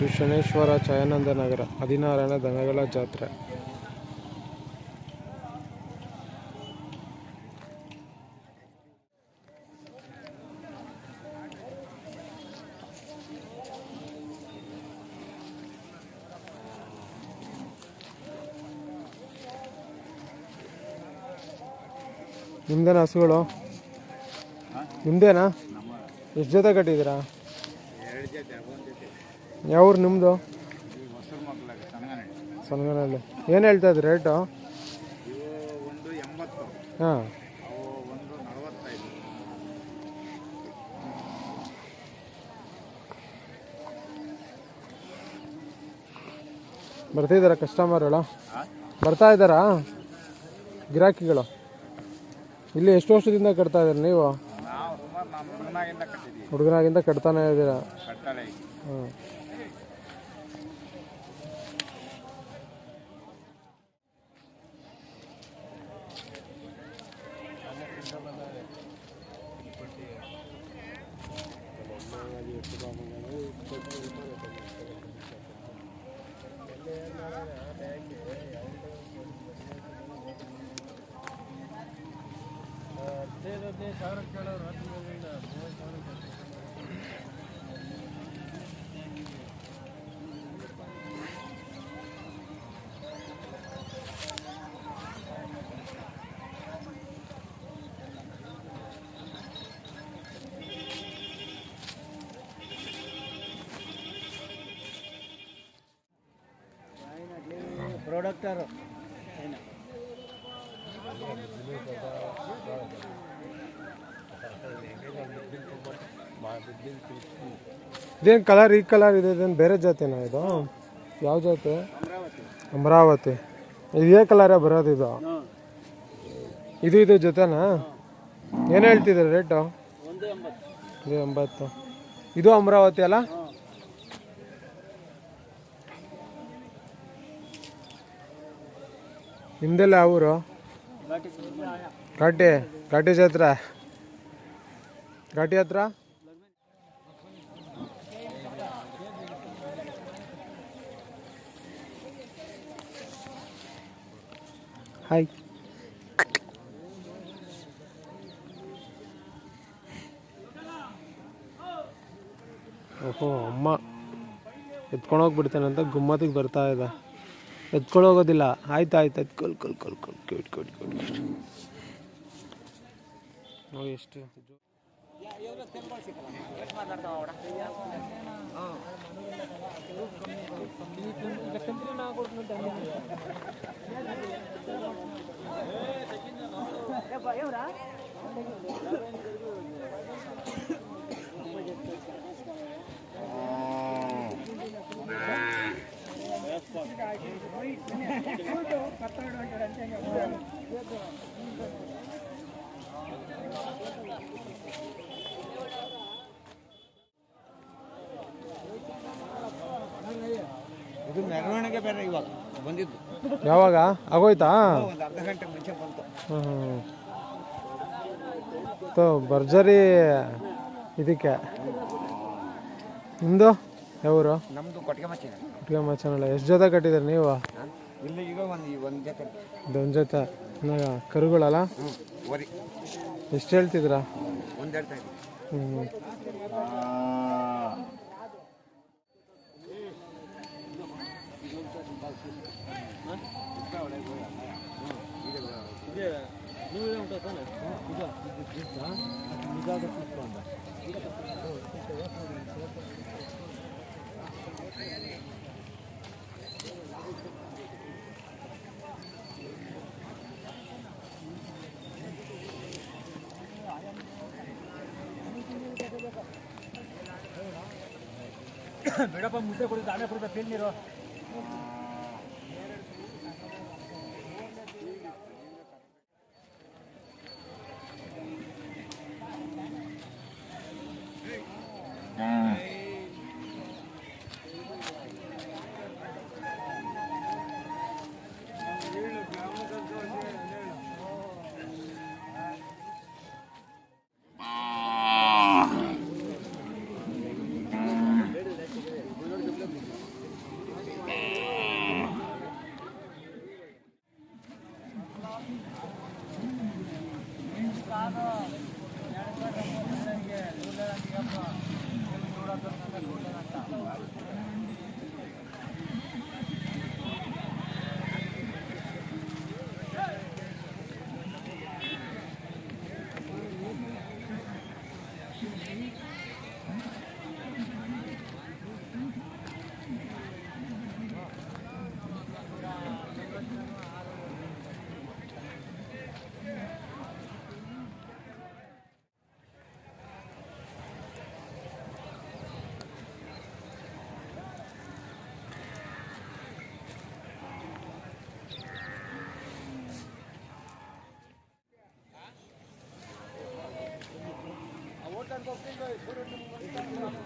ಶ್ರೀ ಶನೇಶ್ವರ ಚಯಾನಂದ ನಗರ ಹದಿನಾರನೇ ದನಗಳ ಜಾತ್ರೆ. ನಿಮ್ದೇನಾ ಹಸುಗಳು? ನಿಮ್ದೇನಾ? ಎಷ್ಟು ಜೊತೆ ಕಟ್ಟಿದ್ದೀರಾ? ಯಾವ್ರು ನಿಮ್ಮದು? ಸನ್ಗನಲ್ಲಿ. ಏನು ಹೇಳ್ತಾ ಇದ್ರಿ ರೇಟು? ಹಾಂ, ಬರ್ತಿದ್ದಾರಾ ಕಸ್ಟಮರ್ಗಳು? ಬರ್ತಾ ಇದ್ದಾರಾ ಗಿರಾಕಿಗಳು? ಇಲ್ಲಿ ಎಷ್ಟು ವರ್ಷದಿಂದ ಕಟ್ತಾ ಇದ್ದೀರಿ ನೀವು? ಹುಡುಗನಾಗಿಂದ ಕಟ್ತಾನೆ ಇದ್ದೀರಾ? ಹಾಂ. ಪ್ರಾಡಕ್ಟರು ಇದೇನು ಕಲರ್? ಈ ಕಲರ್ ಇದೆ, ಇದೇನು ಬೇರೆ ಜಾತಿನಾ ಇದು? ಯಾವ ಜಾತಿ? ಅಮರಾವತಿ. ಇದೇ ಕಲರೇ ಬರೋದು ಇದು? ಇದು ಜೊತೆನಾ? ಏನು ಹೇಳ್ತಿದ್ದೀರ ರೇಟು? 180. ಇದು ಅಮರಾವತಿ ಅಲ್ಲ? ನಿಮ್ದೆಲ್ಲ ಯಾವ ಊರು? ಘಾಟಿ ಜಾತ್ರೆ. ಘಾಟಿ ಹತ್ರ ಹಾಯ್. ಓಹೋ, ಅಮ್ಮ ಎತ್ಕೊಂಡೋಗ್ಬಿಡ್ತಾನೆ ಅಂತ ಗುಮ್ಮತ್ತಿಗೆ ಬರ್ತಾ ಇದೆ. ಎತ್ಕೊಳ್ಳೋಗೋದಿಲ್ಲ. ಆಯ್ತು ಎತ್ಕೊಳ್ ನೋಡಿ ಎಷ್ಟು ಇದು ಮೆರವಣಿಗೆ ಬೇರೆ ಇವಾಗ ಬಂದಿದ್ದು. ಯಾವಾಗ ಆಗೋಯ್ತಾ? ಒಂದು ಅರ್ಧ ಗಂಟೆ ಮುಂಚೆ ಬಂತು. ಭರ್ಜರಿ ಇದಕ್ಕೆ. ನಿಮ್ಮದು ಯಾವರು? ನಮ್ಮದು ಕೊಟ್ಟಿಗೆ ಮಚ್ಚನಲ್ಲ. ಎಷ್ಟು ಜೊತೆ ಕಟ್ಟಿದ್ದೀರಿ ನೀವು? ಇಲ್ಲಿ ಈಗ ಒಂದು ಜೊತೆ. ಒಂದು ಜೊತೆ ಕರುಗಳಲ್ಲ? ಎಷ್ಟು ಹೇಳ್ತಿದ್ದೀರಾ? 1 ಹೇಳ್ತಾ ಇದ್ದೀನಿ. ಬೇಡಪ್ಪ, ಮುದ್ದೆ ಕೊಡಿ, ದಾಣೆ ಕೊಡಿ, ಫೇಲ್ ನೀರು. ಹೋಟೆಲ್ಗೆ ಹೋಗ್ತಿದ್ವಿ